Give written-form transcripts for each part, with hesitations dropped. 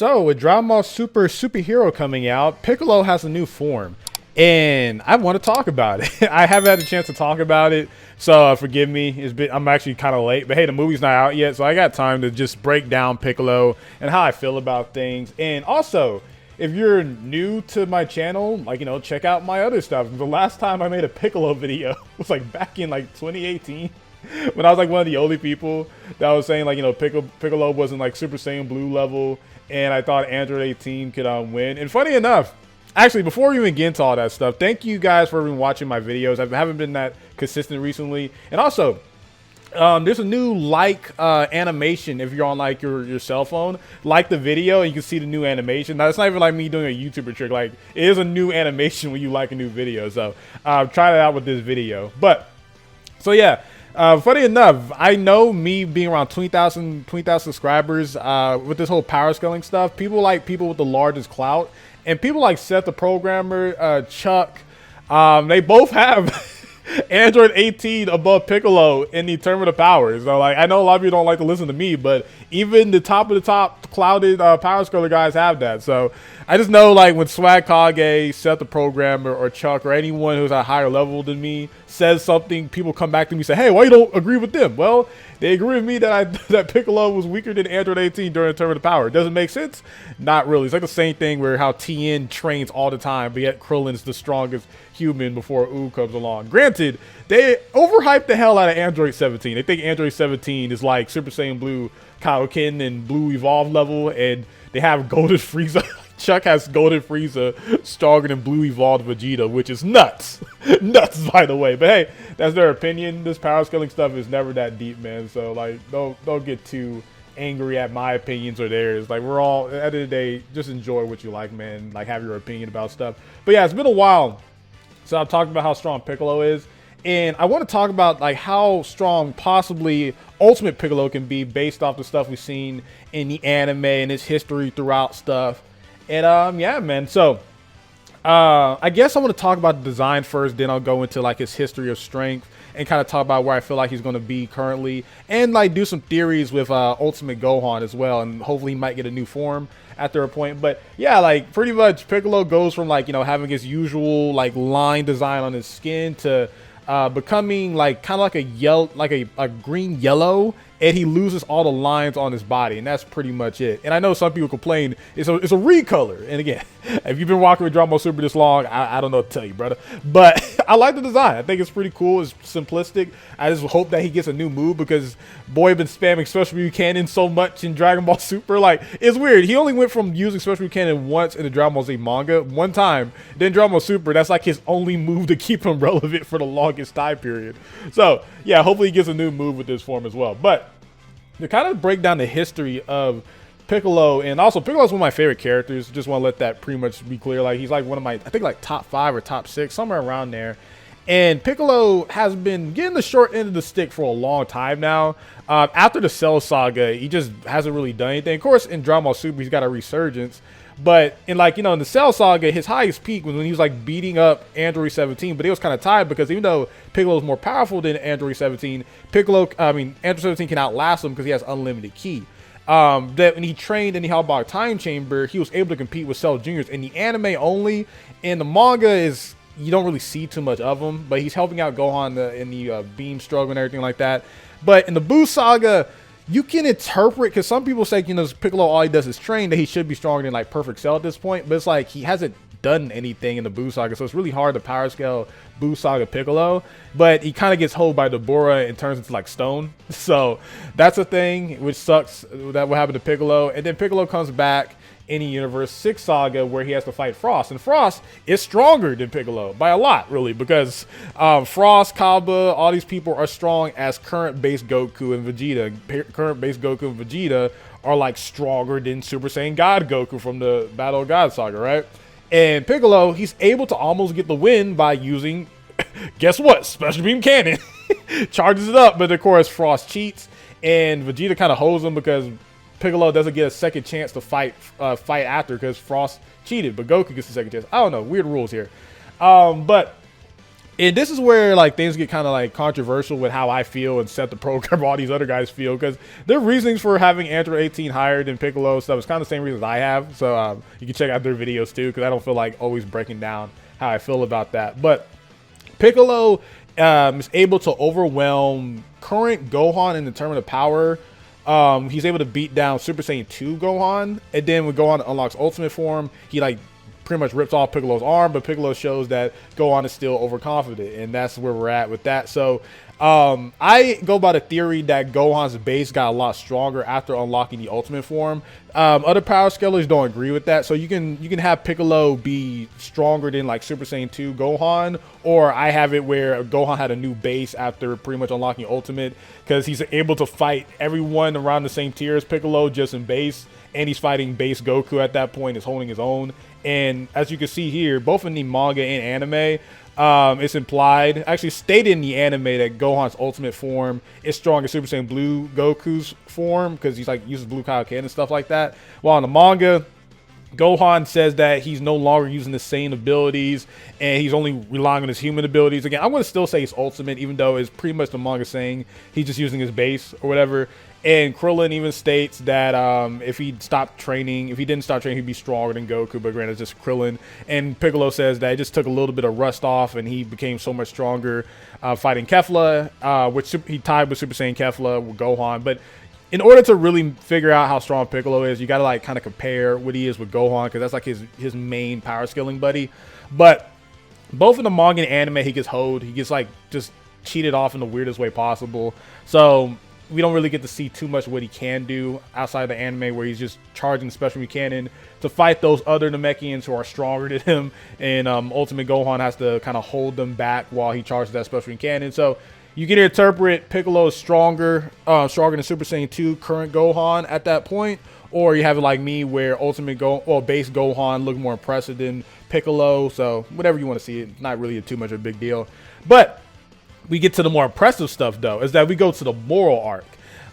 So with Dragon Ball Super Superhero coming out, Piccolo has a new form, and I want to talk about it. I haven't had a chance to talk about it, so forgive me. I'm actually kind of late, but hey, the movie's not out yet, so I got time to just break down Piccolo and how I feel about things. And also, if you're new to my channel, like, check out my other stuff. The last time I made a Piccolo video was like back in like 2018. When I was like one of the only people that was saying like, Piccolo wasn't like Super Saiyan Blue level, and I thought Android 18 could win. And funny enough, actually, before we even get into all that stuff, thank you guys for even watching my videos. I haven't been that consistent recently. And also, there's a new animation if you're on like your cell phone. Like the video, and you can see the new animation. Now, it's not even like me doing a YouTuber trick. Like, it is a new animation when you like a new video. So try it out with this video. But so yeah. Funny enough, I know me being around 20,000 subscribers with this whole power scaling stuff, people like people with the largest clout, and people like Seth the Programmer, Chuck, they both have Android 18 above Piccolo in the term of the power. So like, I know a lot of you don't like to listen to me, but even the top of the top clouded power scaler guys have that. So I just know like when Swag Kage, Seth the Programmer, or Chuck, or anyone who's at a higher level than me says something, people come back to me and say, hey, why you don't agree with them? Well, they agree with me that that Piccolo was weaker than Android 18 during the term of the power. Does it make sense? Not really. It's like the same thing where how TN trains all the time, but yet Krillin's the strongest human before Oo comes along. Granted, they overhyped the hell out of Android 17. They think Android 17 is like Super Saiyan Blue Kaioken and Blue Evolve level, and they have Golden Frieza. Chuck has Golden Frieza stronger than Blue Evolved Vegeta, which is nuts. Nuts, by the way. But hey, that's their opinion. This power scaling stuff is never that deep, man. So like, don't get too angry at my opinions or theirs. Like, we're all, at the end of the day, just enjoy what you like, man. Like, have your opinion about stuff. But yeah, it's been a while. So I've talked about how strong Piccolo is. And I want to talk about like how strong possibly Ultimate Piccolo can be based off the stuff we've seen in the anime and its history throughout stuff. And yeah, man. So I guess I want to talk about the design first, then I'll go into like his history of strength and kind of talk about where I feel like he's going to be currently, and like do some theories with Ultimate Gohan as well, and hopefully he might get a new form after a point. But yeah, like pretty much Piccolo goes from like, having his usual like line design on his skin to becoming like kind of like a yellow, like a green yellow, and he loses all the lines on his body, and that's pretty much it. And I know some people complain it's a recolor, and again, if you've been walking with Dragon Ball Super this long, I don't know what to tell you, brother, but I like the design. I think it's pretty cool. It's simplistic. I just hope that he gets a new move, because boy been spamming Special Buchanan so much in Dragon Ball Super. Like, it's weird. He only went from using Special Buchanan once in the Dragon Ball Z manga, one time, then Dragon Ball Super, that's like his only move to keep him relevant for the longest time period. So yeah, hopefully he gets a new move with this form as well. But to kind of break down the history of Piccolo, and also Piccolo is one of my favorite characters. Just want to let that pretty much be clear. Like, he's like one of my, I think like top 5 or top 6, somewhere around there. And Piccolo has been getting the short end of the stick for a long time now. After the Cell Saga, he just hasn't really done anything. Of course, in Dragon Ball Super, he's got a resurgence. But in like, in the Cell Saga, his highest peak was when he was like beating up Android 17. But it was kind of tied, because even though Piccolo is more powerful than Android 17, Android 17 can outlast him because he has unlimited ki. That when he trained in the Hellbog Time Chamber, he was able to compete with Cell Juniors. In the anime only, in the manga is, you don't really see too much of him, but he's helping out Gohan in the beam struggle and everything like that. But in the Buu Saga, you can interpret, because some people say, Piccolo, all he does is train, that he should be stronger than like Perfect Cell at this point, but it's like he hasn't done anything in the Buu Saga, so it's really hard to power scale Buu Saga Piccolo. But he kind of gets hold by Deborah and turns into like stone, so that's a thing which sucks. That will happen to Piccolo. And then Piccolo comes back in the Universe 6 Saga, where he has to fight Frost, and Frost is stronger than Piccolo by a lot, really, because Frost, Kaba, all these people are strong as current base Goku and Vegeta. Current base Goku and Vegeta are like stronger than Super Saiyan God Goku from the Battle of God Saga, right? And Piccolo, he's able to almost get the win by using, guess what, Special Beam Cannon. Charges it up, but of course Frost cheats, and Vegeta kind of holds him because Piccolo doesn't get a second chance to fight after, because Frost cheated, but Goku gets a second chance. I don't know, weird rules here. But And this is where like things get kind of like controversial with how I feel and set the program all these other guys feel, because their reasonings for having Android 18 higher than Piccolo stuff is kind of the same reasons I have. So you can check out their videos too, because I don't feel like always breaking down how I feel about that. But Piccolo is able to overwhelm current Gohan in the term of power. He's able to beat down Super Saiyan 2 Gohan, and then when Gohan unlocks Ultimate Form, he like pretty much rips off Piccolo's arm, but Piccolo shows that Gohan is still overconfident, and that's where we're at with that. So I go by the theory that Gohan's base got a lot stronger after unlocking the Ultimate Form. Other power scalers don't agree with that, so you can have Piccolo be stronger than like Super Saiyan 2 Gohan, or I have it where Gohan had a new base after pretty much unlocking Ultimate, because he's able to fight everyone around the same tier as Piccolo just in base, and he's fighting base Goku at that point, is holding his own. And as you can see here, both in the manga and anime, it's implied, actually stated in the anime, that Gohan's ultimate form is strong as Super Saiyan Blue Goku's form, because he's like uses Blue Kaioken and stuff like that. While in the manga, Gohan says that he's no longer using the same abilities and he's only relying on his human abilities. Again, I'm going to still say it's ultimate, even though it's pretty much the manga saying he's just using his base or whatever. And Krillin even states that if he didn't stop training, he'd be stronger than Goku, but granted, it's just Krillin. And Piccolo says that it just took a little bit of rust off and he became so much stronger fighting Kefla, which he tied with Super Saiyan Kefla with Gohan. But in order to really figure out how strong Piccolo is, you got to like kind of compare what he is with Gohan, because that's like his main power scaling buddy. But both in the manga and anime, he gets hoed. He gets like just cheated off in the weirdest way possible. So we don't really get to see too much of what he can do outside of the anime, where he's just charging the Special Cannon to fight those other Namekians who are stronger than him. And Ultimate Gohan has to kind of hold them back while he charges that Special Cannon. So you can interpret Piccolo is stronger than Super Saiyan 2 current Gohan at that point, or you have it like me where base Gohan look more impressive than Piccolo. So whatever you want to see, it's not really too much of a big deal. But we get to the more impressive stuff, though, is that we go to the moral arc.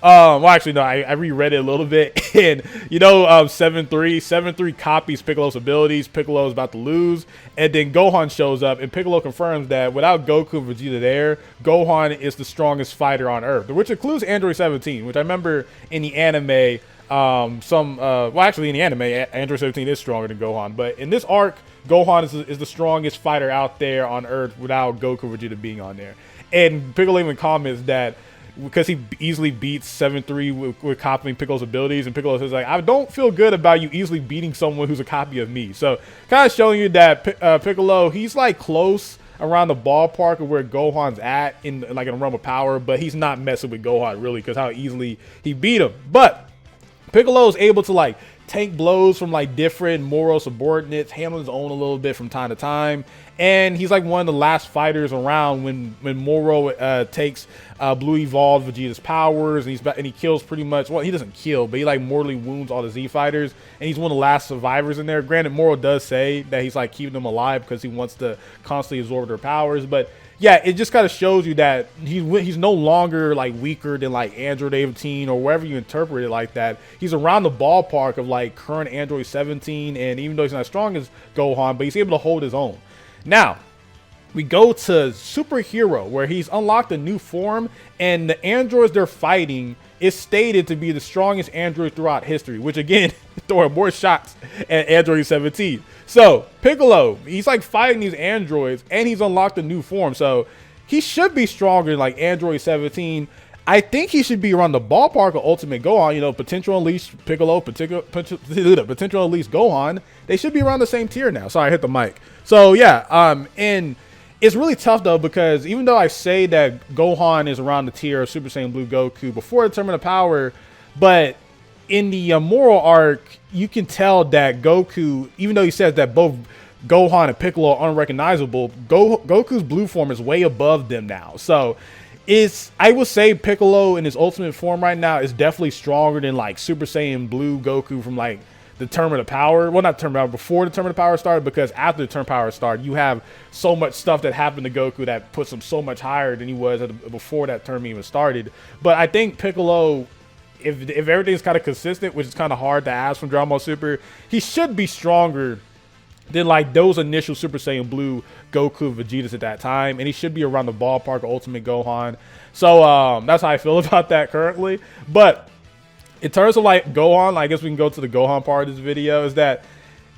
Well, actually, no, I reread it a little bit, and you know, 7-3 copies Piccolo's abilities. Piccolo is about to lose, and then Gohan shows up, and Piccolo confirms that without Goku and Vegeta there, Gohan is the strongest fighter on Earth, which includes Android 17, which I remember in the anime. Well, actually, in the anime, Android 17 is stronger than Gohan, but in this arc, Gohan is the strongest fighter out there on Earth without Goku and Vegeta being on there. And Piccolo even comments that because he easily beats 7-3 with copying Piccolo's abilities, and Piccolo says like, I don't feel good about you easily beating someone who's a copy of me. So kind of showing you that Piccolo, he's like close around the ballpark of where Gohan's at in like in a realm of power, but he's not messing with Gohan really, because how easily he beat him. But Piccolo is able to like tank blows from like different moral subordinates, handle his own a little bit from time to time, and he's like one of the last fighters around when Moro takes Blue Evolved Vegeta's powers, and he kills pretty much, well, he doesn't kill, but he like mortally wounds all the Z fighters, and he's one of the last survivors in there. Granted, Moro does say that he's like keeping them alive because he wants to constantly absorb their powers, but yeah, it just kind of shows you that he's no longer like weaker than like Android 18 or wherever you interpret it like that. He's around the ballpark of like current Android 17, and even though he's not as strong as Gohan, but he's able to hold his own. Now, we go to Superhero, where he's unlocked a new form, and the androids they're fighting is stated to be the strongest android throughout history, which again, throwing more shots at Android 17. So Piccolo, he's like fighting these androids, and he's unlocked a new form, so he should be stronger than like Android 17. I think he should be around the ballpark of Ultimate Gohan. You know, potential unleashed Piccolo, potential unleashed Gohan. They should be around the same tier now. Sorry, I hit the mic. So yeah, and it's really tough though, because even though I say that Gohan is around the tier of Super Saiyan Blue Goku before the Tournament of Power, but in the moral arc, you can tell that Goku, even though he says that both Gohan and Piccolo are unrecognizable, Goku's blue form is way above them now. So I would say Piccolo in his ultimate form right now is definitely stronger than like Super Saiyan Blue Goku from like the Tournament of Power. Well, not the Tournament of Power, before the Tournament of Power started, because after the Tournament of Power started, you have so much stuff that happened to Goku that puts him so much higher than he was before that tournament even started. But I think Piccolo, if everything's kind of consistent, which is kind of hard to ask from Dragon Ball Super, he should be stronger than like those initial Super Saiyan Blue Goku Vegetas at that time, and he should be around the ballpark of Ultimate Gohan. So that's how I feel about that currently. But in terms of like Gohan, I guess we can go to the Gohan part of this video, is that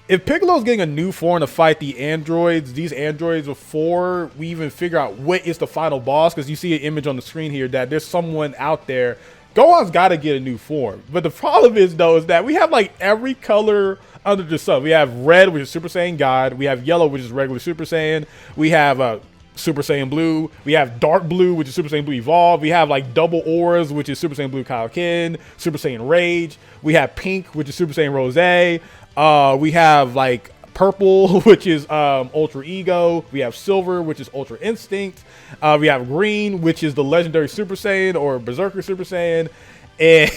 if Piccolo's getting a new form to fight the androids, these androids, before we even figure out what is the final boss, because you see an image on the screen here that there's someone out there, Gohan's got to get a new form. But the problem is, though, is that we have like every color under the sun. We have red, which is Super Saiyan God. We have yellow, which is regular Super Saiyan. We have Super Saiyan Blue. We have Dark Blue, which is Super Saiyan Blue Evolved. We have like double auras, which is Super Saiyan Blue Kaioken, Super Saiyan Rage. We have Pink, which is Super Saiyan Rose. We have like purple, which is Ultra Ego. We have silver, which is Ultra Instinct. We have green, which is the legendary Super Saiyan or Berserker Super Saiyan. And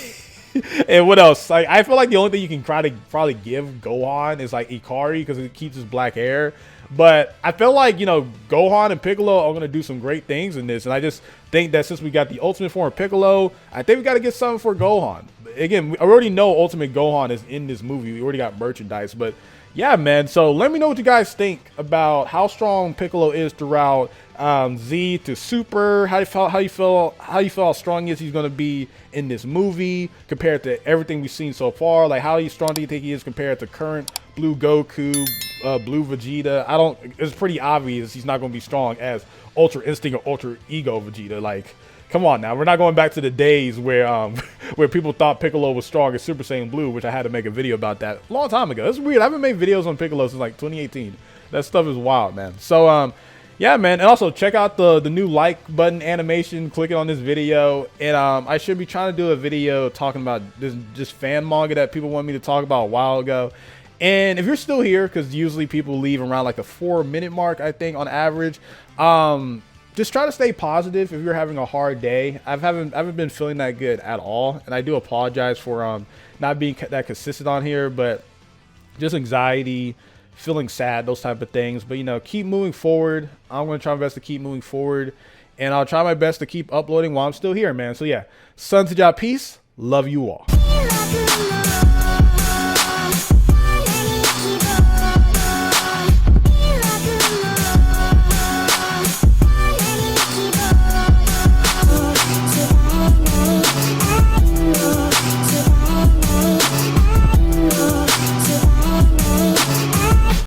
and what else? Like, I feel like the only thing you can probably give Gohan is like Ikari, because it keeps his black hair. But I feel like, you know, Gohan and Piccolo are going to do some great things in this. And I just think that since we got the ultimate form of Piccolo, I think we got to get something for Gohan. Again, we already know Ultimate Gohan is in this movie. We already got merchandise. But yeah, man. So let me know what you guys think about how strong Piccolo is throughout Z to Super. How you feel how strong he's going to be in this movie compared to everything we've seen so far. Like, how strong do you think he is compared to current Blue Goku, Blue Vegeta? It's pretty obvious he's not going to be strong as Ultra Instinct or Ultra Ego Vegeta. Like, come on now. We're not going back to the days where where people thought Piccolo was strong as Super Saiyan Blue, which I had to make a video about that a long time ago. It's weird. I haven't made videos on Piccolo since like 2018. That stuff is wild, man. So yeah, man. And also check out the new like button animation. Click it on this video. And I should be trying to do a video talking about this just fan manga that people want me to talk about a while ago. And if you're still here, because usually people leave around like the 4-minute mark, I think, on average. Just try to stay positive if you're having a hard day. I haven't been feeling that good at all, and I do apologize for not being that consistent on here, but just anxiety, feeling sad, those type of things. But, you know, keep moving forward. I'm going to try my best to keep moving forward, and I'll try my best to keep uploading while I'm still here, man. So yeah, SonTj, peace. Love you all.